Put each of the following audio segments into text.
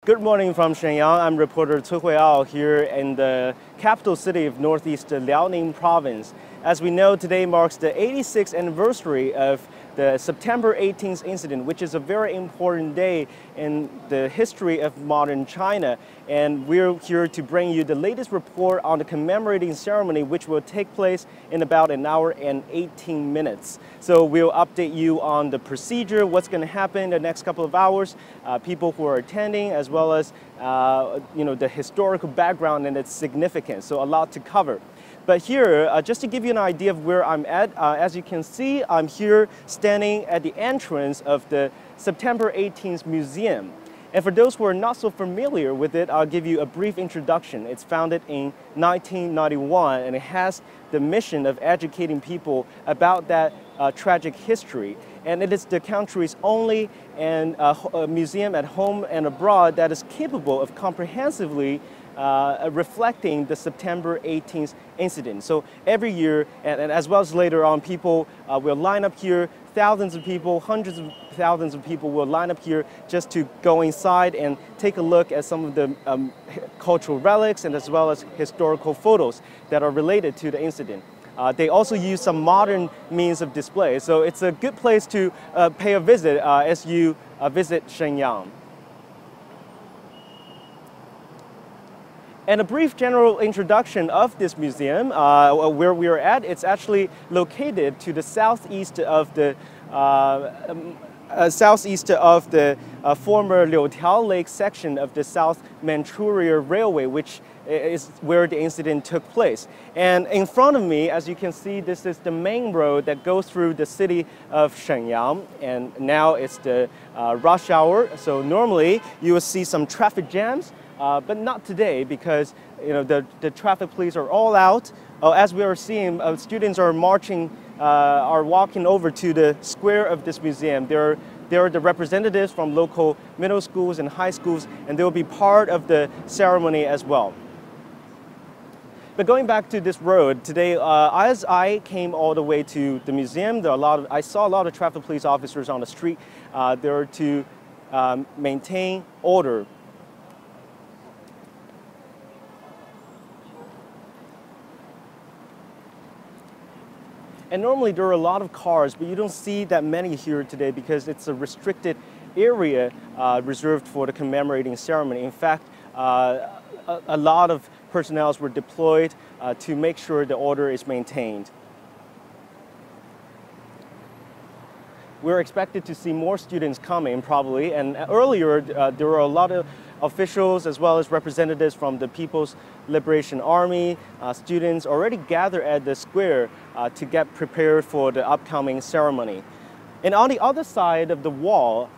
Good morning from Shenyang. I'm reporter Hui'ao here in the capital city of northeast Liaoning province. As we know, today marks the 86th anniversary of the September 18th incident, which is a very important day in the history of modern China. And we're here to bring you the latest report on the commemorating ceremony, which will take place in about an hour and 18 minutes. So we'll update you on the procedure, what's going to happen in the next couple of hours, people who are attending, as well as the historical background and its significance. So a lot to cover. But here, just to give you an idea of where I'm at, as you can see, I'm here standing at the entrance of the September 18th Museum. And for those who are not so familiar with it, I'll give you a brief introduction. It's founded in 1991, and it has the mission of educating people about that tragic history. And it is the country's only museum at home and abroad that is capable of comprehensively reflecting the September 18th incident. So every year, and as well as later on, people will line up here. Thousands of people, hundreds of thousands of people will line up here just to go inside and take a look at some of the cultural relics and as well as historical photos that are related to the incident. They also use some modern means of display. So it's a good place to pay a visit as you visit Shenyang. And a brief general introduction of this museum, where we are at, it's actually located to the southeast of the former Liaoning Lake section of the South Manchuria Railway, which is where the incident took place. And in front of me, as you can see, this is the main road that goes through the city of Shenyang. And now it's the rush hour, so normally you will see some traffic jams. But not today, because the traffic police are all out. As we are seeing, students are walking over to the square of this museum. There are the representatives from local middle schools and high schools, and they will be part of the ceremony as well. But going back to this road today, as I came all the way to the museum, I saw a lot of traffic police officers on the street. There to maintain order. And normally there are a lot of cars, but you don't see that many here today because it's a restricted area reserved for the commemorating ceremony. In fact, a lot of personnel were deployed to make sure the order is maintained. We're expected to see more students coming probably, and earlier there were a lot of officials as well as representatives from the People's Liberation Army, students already gathered at the square to get prepared for the upcoming ceremony. And on the other side of the wall,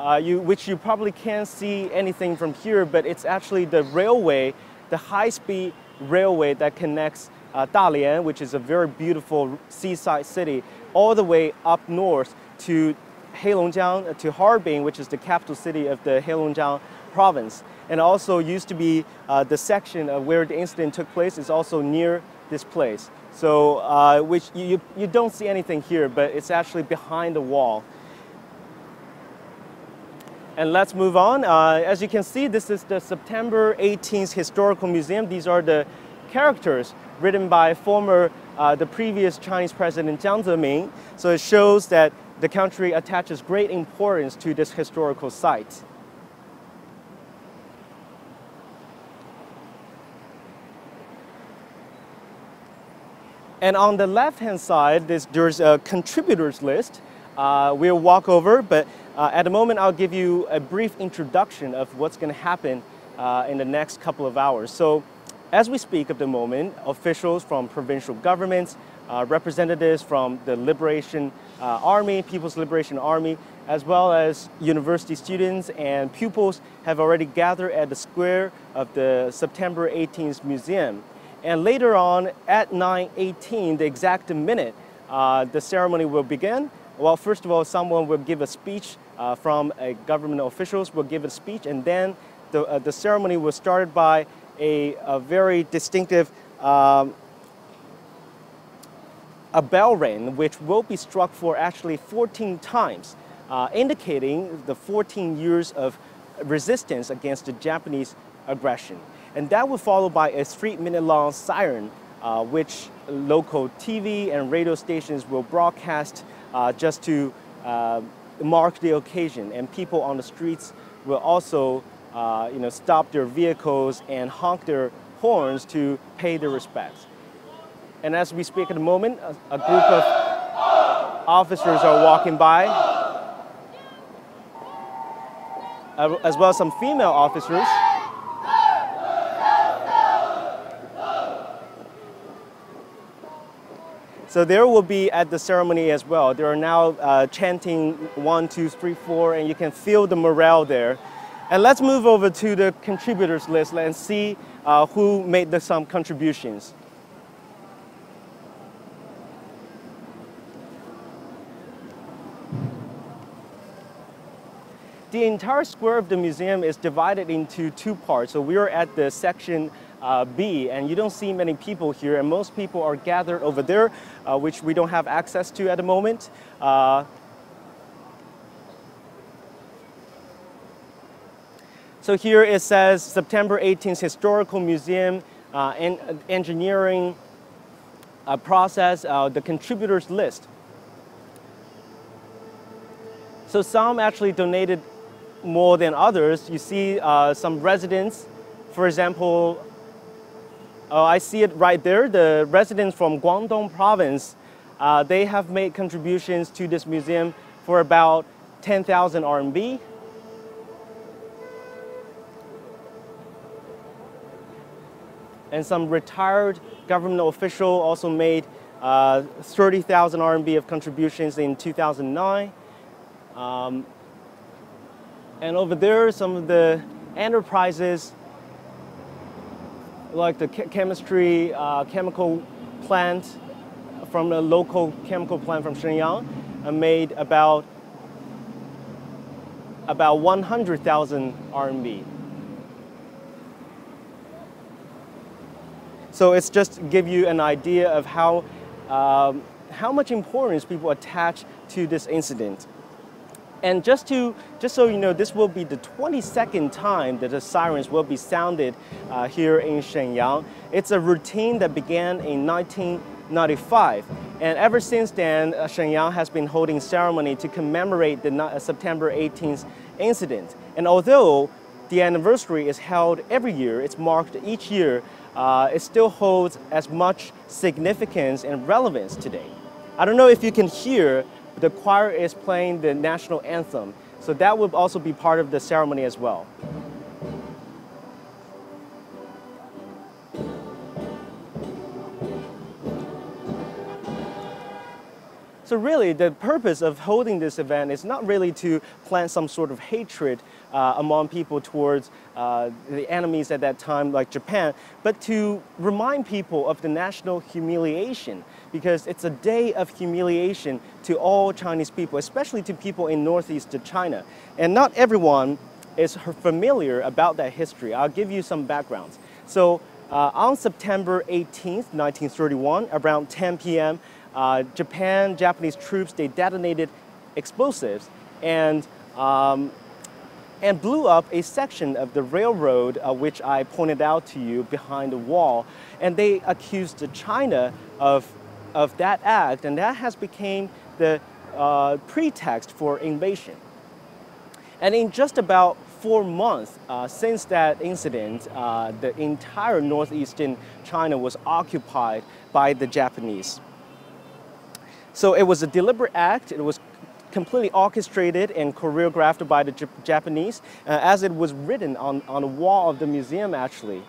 which you probably can't see anything from here, but it's actually the railway, the high-speed railway that connects Dalian, which is a very beautiful seaside city, all the way up north to Heilongjiang, to Harbin, which is the capital city of the Heilongjiang province. And also used to be the section of where the incident took place is also near this place. So which you don't see anything here, but it's actually behind the wall. And let's move on. As you can see, this is the September 18th Historical Museum. These are the characters written by the previous Chinese President Jiang Zemin. So it shows that the country attaches great importance to this historical site. And on the left-hand side, there's a contributors list. We'll walk over, but at the moment, I'll give you a brief introduction of what's going to happen in the next couple of hours. So as we speak at the moment, officials from provincial governments, representatives from the Liberation Army, People's Liberation Army, as well as university students and pupils have already gathered at the square of the September 18th Museum. And later on, at 9:18, the exact minute, the ceremony will begin. Well, first of all, someone will give a speech from government officials will give a speech, and then the ceremony was started by a very distinctive a bell ring, which will be struck for actually 14 times, indicating the 14 years of resistance against the Japanese aggression. And that was followed by a 3-minute-long siren, which local TV and radio stations will broadcast just to mark the occasion. And people on the streets will also stop their vehicles and honk their horns to pay their respects. And as we speak at the moment, a group of officers are walking by, as well as some female officers. So there will be at the ceremony as well. They are now chanting 1, 2, 3, 4, and you can feel the morale there. And let's move over to the contributors list and see who made some contributions. The entire square of the museum is divided into 2 parts. So we are at the section B, and you don't see many people here, and most people are gathered over there, which we don't have access to at the moment. So here it says September 18th Historical Museum and Engineering Process, the contributors list. So some actually donated more than others. You see some residents, for example, I see it right there, the residents from Guangdong province, they have made contributions to this museum for about 10,000 RMB. And some retired government official also made 30,000 RMB of contributions in 2009. And over there, some of the enterprises, like the chemistry chemical plant from a local chemical plant from Shenyang, made about 100,000 RMB. So it's just to give you an idea of how much importance people attach to this incident. And just so you know, this will be the 22nd time that the sirens will be sounded here in Shenyang. It's a routine that began in 1995. And ever since then, Shenyang has been holding ceremony to commemorate the September 18th incident. And although the anniversary is held every year, it's marked each year, it still holds as much significance and relevance today. I don't know if you can hear, the choir is playing the national anthem, so that will also be part of the ceremony as well. So really, the purpose of holding this event is not really to plant some sort of hatred among people towards the enemies at that time, like Japan, but to remind people of the national humiliation, because it's a day of humiliation to all Chinese people, especially to people in northeast China. And not everyone is familiar about that history. I'll give you some backgrounds. So on September 18th, 1931, around 10 p.m., Japanese troops, they detonated explosives and blew up a section of the railroad, which I pointed out to you behind the wall. And they accused China of that act, and that has become the pretext for invasion. And in just about 4 months since that incident, the entire northeastern China was occupied by the Japanese. So it was a deliberate act. It was completely orchestrated and choreographed by the Japanese, as it was written on the wall of the museum, actually.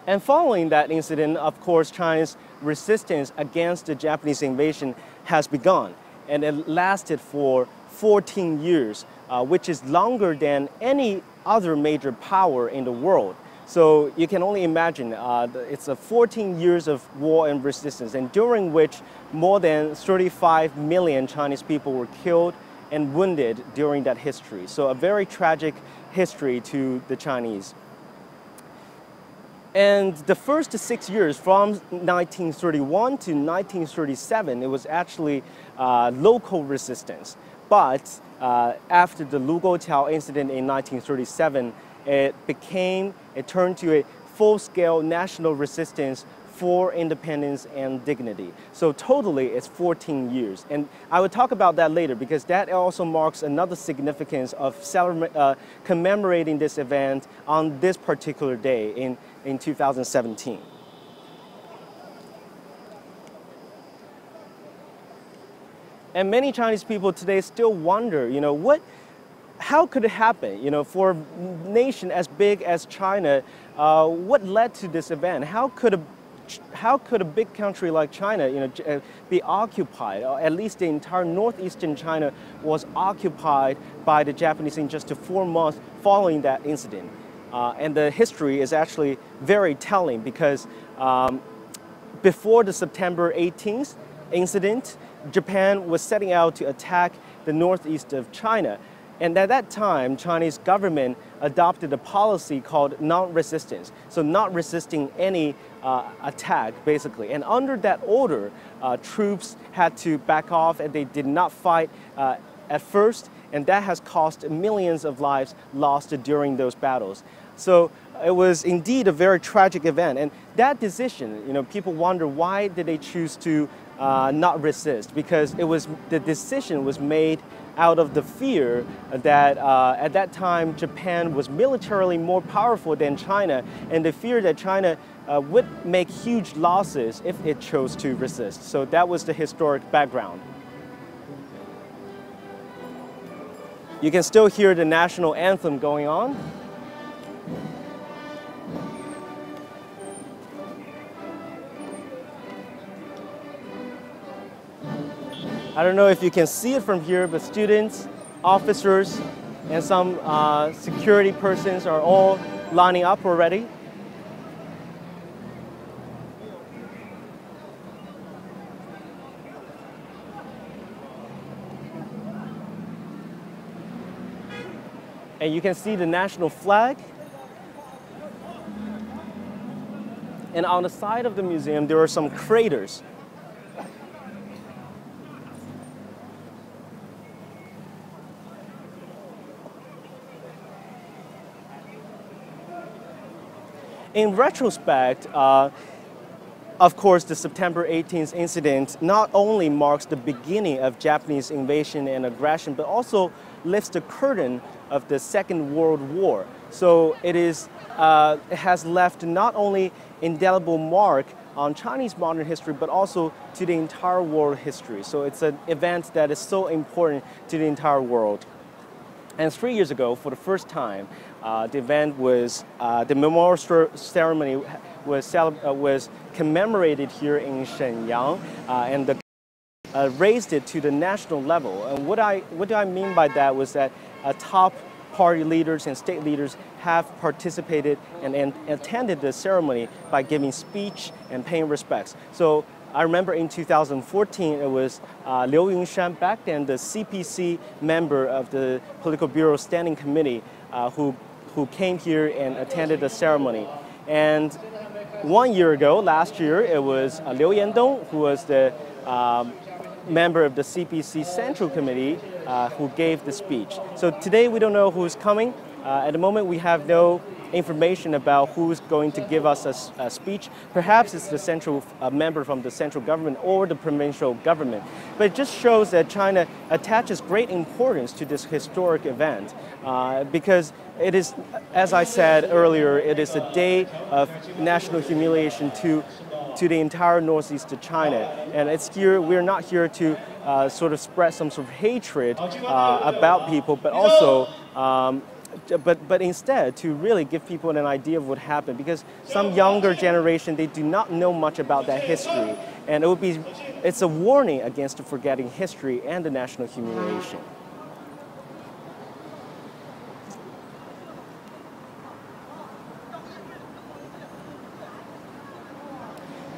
And following that incident, of course, China's resistance against the Japanese invasion has begun. And it lasted for 14 years, which is longer than any other major power in the world. So you can only imagine, it's 14 years of war and resistance, and during which more than 35 million Chinese people were killed and wounded during that history. So a very tragic history to the Chinese. And the first 6 years, from 1931 to 1937, it was actually local resistance. But after the Hui'ao incident in 1937, it turned to a full-scale national resistance for independence and dignity. So totally, it's 14 years. And I will talk about that later because that also marks another significance of commemorating this event on this particular day in 2017. And many Chinese people today still wonder, how could it happen? For a nation as big as China, what led to this event? How could a big country like China, be occupied? Or at least the entire northeastern China was occupied by the Japanese in just 4 months following that incident. And the history is actually very telling because before the September 18th incident, Japan was setting out to attack the northeast of China. And at that time, Chinese government adopted a policy called non-resistance. So not resisting any attack, basically. And under that order, troops had to back off and they did not fight at first. And that has cost millions of lives lost during those battles. So it was indeed a very tragic event. And that decision, people wonder why did they choose to not resist? Because the decision was made out of the fear that at that time Japan was militarily more powerful than China, and the fear that China would make huge losses if it chose to resist. So that was the historic background. You can still hear the national anthem going on. I don't know if you can see it from here, but students, officers, and some security persons are all lining up already. And you can see the national flag. And on the side of the museum, there are some craters. In retrospect, of course, the September 18th incident not only marks the beginning of Japanese invasion and aggression, but also lifts the curtain of the Second World War. So it has left not only indelible mark on Chinese modern history, but also to the entire world history. So it's an event that is so important to the entire world. And 3 years ago, for the first time, the memorial ceremony was commemorated here in Shenyang, and raised it to the national level. And what do I mean by that was that top party leaders and state leaders have participated and attended the ceremony by giving speech and paying respects. So I remember in 2014, it was Liaoning, back then the CPC member of the Political Bureau Standing Committee, who came here and attended the ceremony. And 1 year ago, last year, it was Liu Yandong, who was the member of the CPC Central Committee, who gave the speech. So today we don't know who's coming. At the moment, we have no information about who's going to give us a speech. Perhaps it's the central member from the central government or the provincial government. But it just shows that China attaches great importance to this historic event because it is, as I said earlier, it is a day of national humiliation to the entire northeast of China. And it's here, we're not here to sort of spread some sort of hatred about people, but also but instead to really give people an idea of what happened, because some younger generation, they do not know much about that history, and it's a warning against forgetting history and the national humiliation.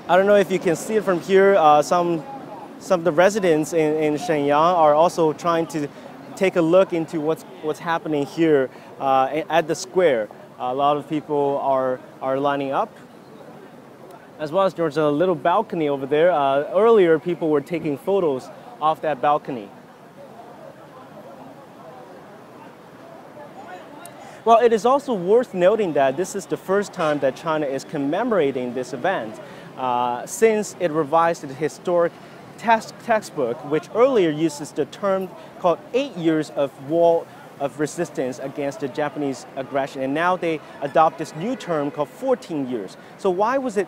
I don't know if you can see it from here. Some of the residents in Shenyang are also trying to take a look into what's happening here at the square. A lot of people are lining up, as well as there's a little balcony over there. Earlier, people were taking photos off that balcony. Well, it is also worth noting that this is the first time that China is commemorating this event since it revised its historic textbook, which earlier uses the term called 8 years of war of resistance against the Japanese aggression. And now they adopt this new term called 14 years. So why was it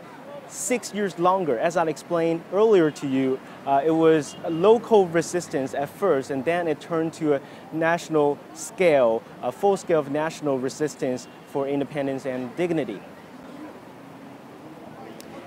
6 years longer? As I explained earlier to you, it was a local resistance at first, and then it turned to a national scale, a full scale of national resistance for independence and dignity.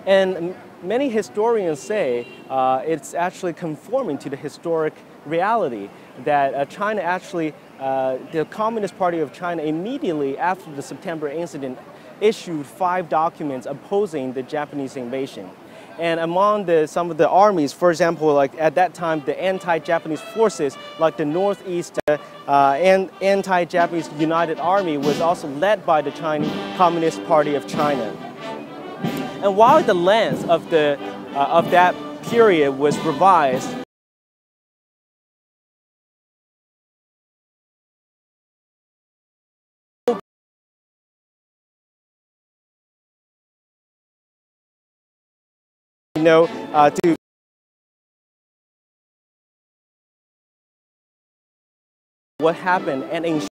And many historians say it's actually conforming to the historic reality that China actually, the Communist Party of China immediately after the September incident issued 5 documents opposing the Japanese invasion. And among some of the armies, for example, like at that time, the anti-Japanese forces, like the Northeast and anti-Japanese United Army, was also led by the Chinese Communist Party of China. And while the length of that period was revised, to what happened and ensure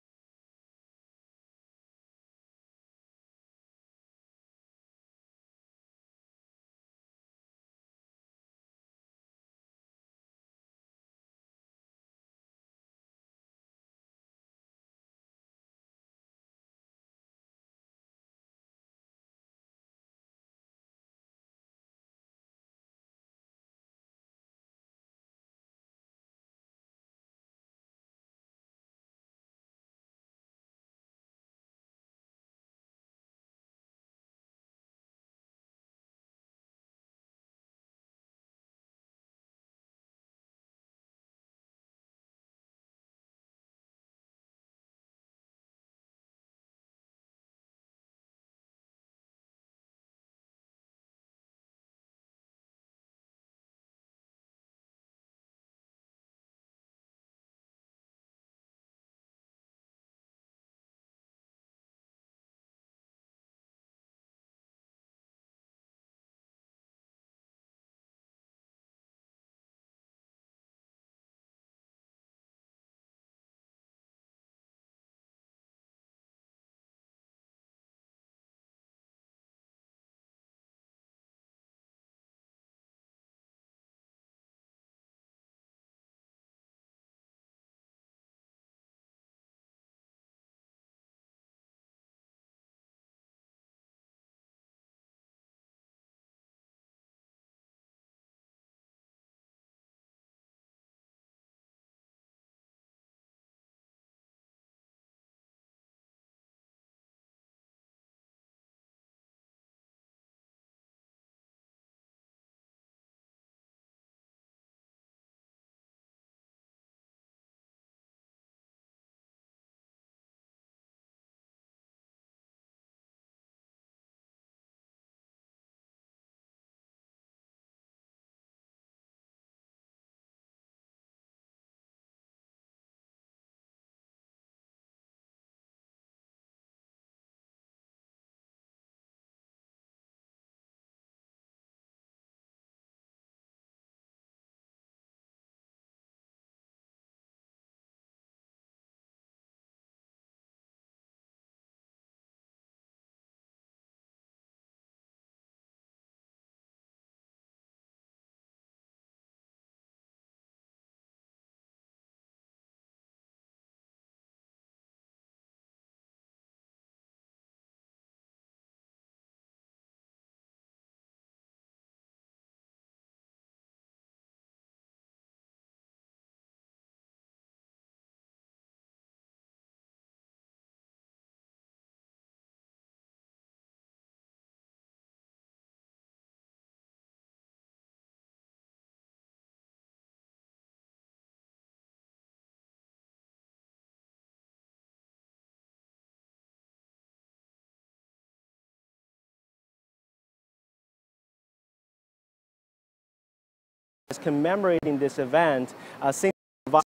commemorating this event since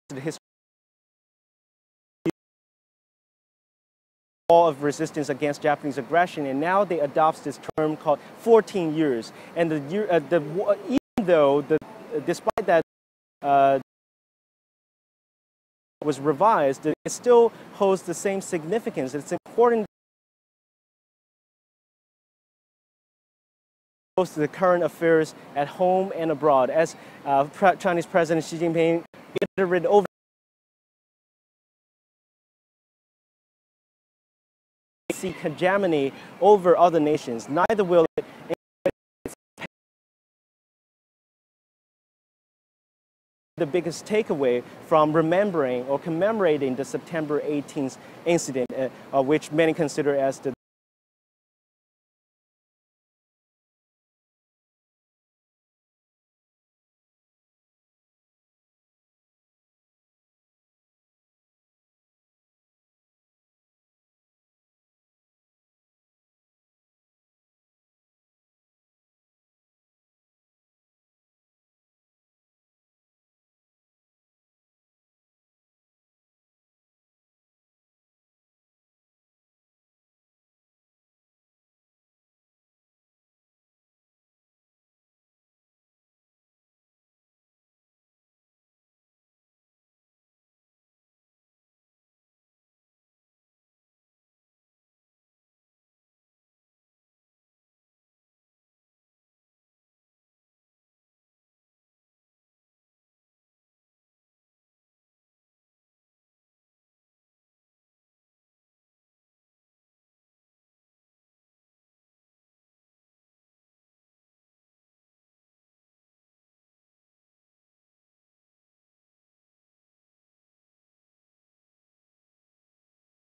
the history wall of resistance against Japanese aggression, and now they adopt this term called 14 years. And even though despite that was revised, it still holds the same significance. It's important to the current affairs at home and abroad, as Chinese President Xi Jinping reiterated over seek hegemony over other nations. Neither will it. The biggest takeaway from remembering or commemorating the September 18th incident, which many consider as the